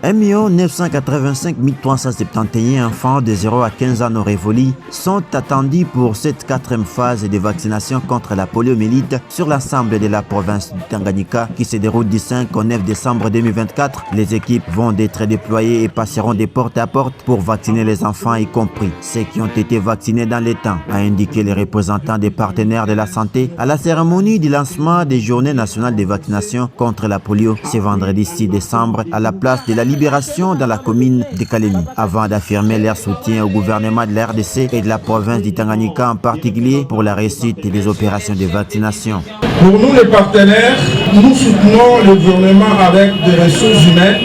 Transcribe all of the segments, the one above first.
1 985 371 enfants de 0 à 15 ans non révolus sont attendus pour cette 4e phase de vaccination contre la poliomyélite sur l'ensemble de la province du Tanganyika qui se déroule du 5 au 9 décembre 2024. Les équipes vont être déployées et passeront de porte à porte pour vacciner les enfants, y compris ceux qui ont été vaccinés dans les temps, a indiqué les représentants des partenaires de la santé à la cérémonie du lancement des journées nationales de vaccination contre la polio ce vendredi 6 décembre à la place de la Libération dans la commune de Kalemi, avant d'affirmer leur soutien au gouvernement de la RDC et de la province du Tanganyika en particulier pour la réussite des opérations de vaccination. Pour nous les partenaires, nous soutenons le gouvernement avec des ressources humaines,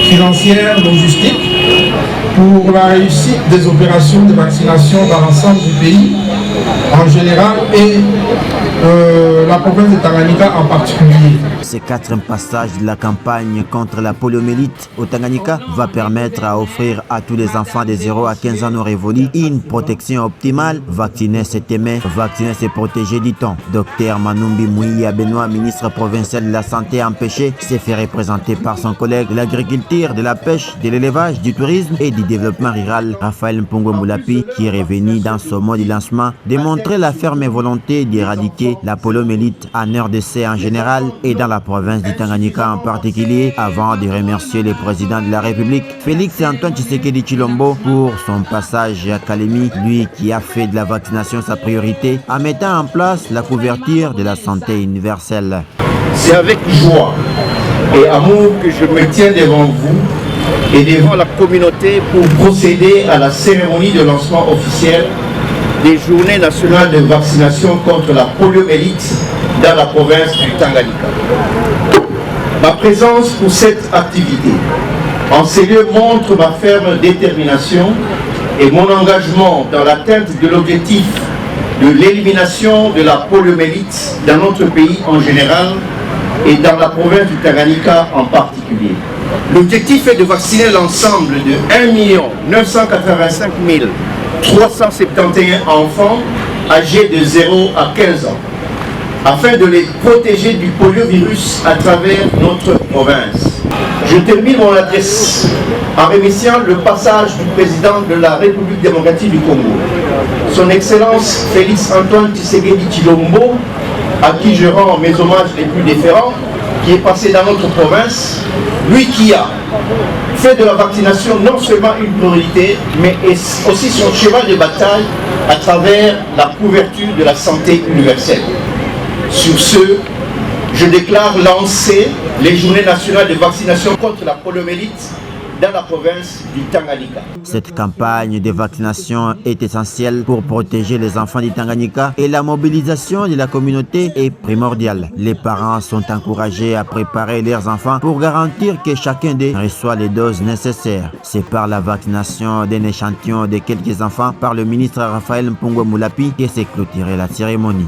financières, logistiques pour la réussite des opérations de vaccination dans l'ensemble du pays en général et la province de Tanganyika en particulier. Ce 4e passage de la campagne contre la poliomyélite au Tanganyika va permettre à offrir à tous les enfants de 0 à 15 ans non révolus une protection optimale. Vacciner c'est aimer, vacciner c'est protéger, dit-on. Docteur Manumbi Mouya Benoît, ministre provincial de la Santé, a empêché, s'est fait représenter par son collègue de l'agriculture, de la pêche, de l'élevage, du tourisme et du développement rural, Raphaël Mpongwe Moulapi, qui est revenu dans ce mot du lancement, démontrer la ferme volonté d'éradiquer la poliomyélite en RDC en général et dans la province du Tanganyika en particulier, avant de remercier le président de la République, Félix Antoine Tshisekedi Tshilombo, pour son passage à Kalemi, lui qui a fait de la vaccination sa priorité, en mettant en place la couverture de la santé universelle. C'est avec joie et amour que je me tiens devant vous et devant la communauté pour procéder à la cérémonie de lancement officiel des journées nationales de vaccination contre la poliomyélite dans la province du Tanganyika. Ma présence pour cette activité en ces lieux montre ma ferme détermination et mon engagement dans l'atteinte de l'objectif de l'élimination de la poliomyélite dans notre pays en général et dans la province du Tanganyika en particulier. L'objectif est de vacciner l'ensemble de 1 985 371 enfants âgés de 0 à 15 ans, afin de les protéger du poliovirus à travers notre province. Je termine mon adresse en remerciant le passage du président de la République démocratique du Congo, son Excellence Félix Antoine Tshisekedi Tshilombo, à qui je rends mes hommages les plus déférents, qui est passé dans notre province, lui qui a fait de la vaccination non seulement une priorité, mais aussi son cheval de bataille à travers la couverture de la santé universelle. Sur ce, je déclare lancer les journées nationales de vaccination contre la poliomyélite dans la province du Tanganyika. Cette campagne de vaccination est essentielle pour protéger les enfants du Tanganyika et la mobilisation de la communauté est primordiale. Les parents sont encouragés à préparer leurs enfants pour garantir que chacun d'eux reçoit les doses nécessaires. C'est par la vaccination d'un échantillon de quelques enfants par le ministre Raphaël Mpongwe Moulapi que s'est clôturée la cérémonie.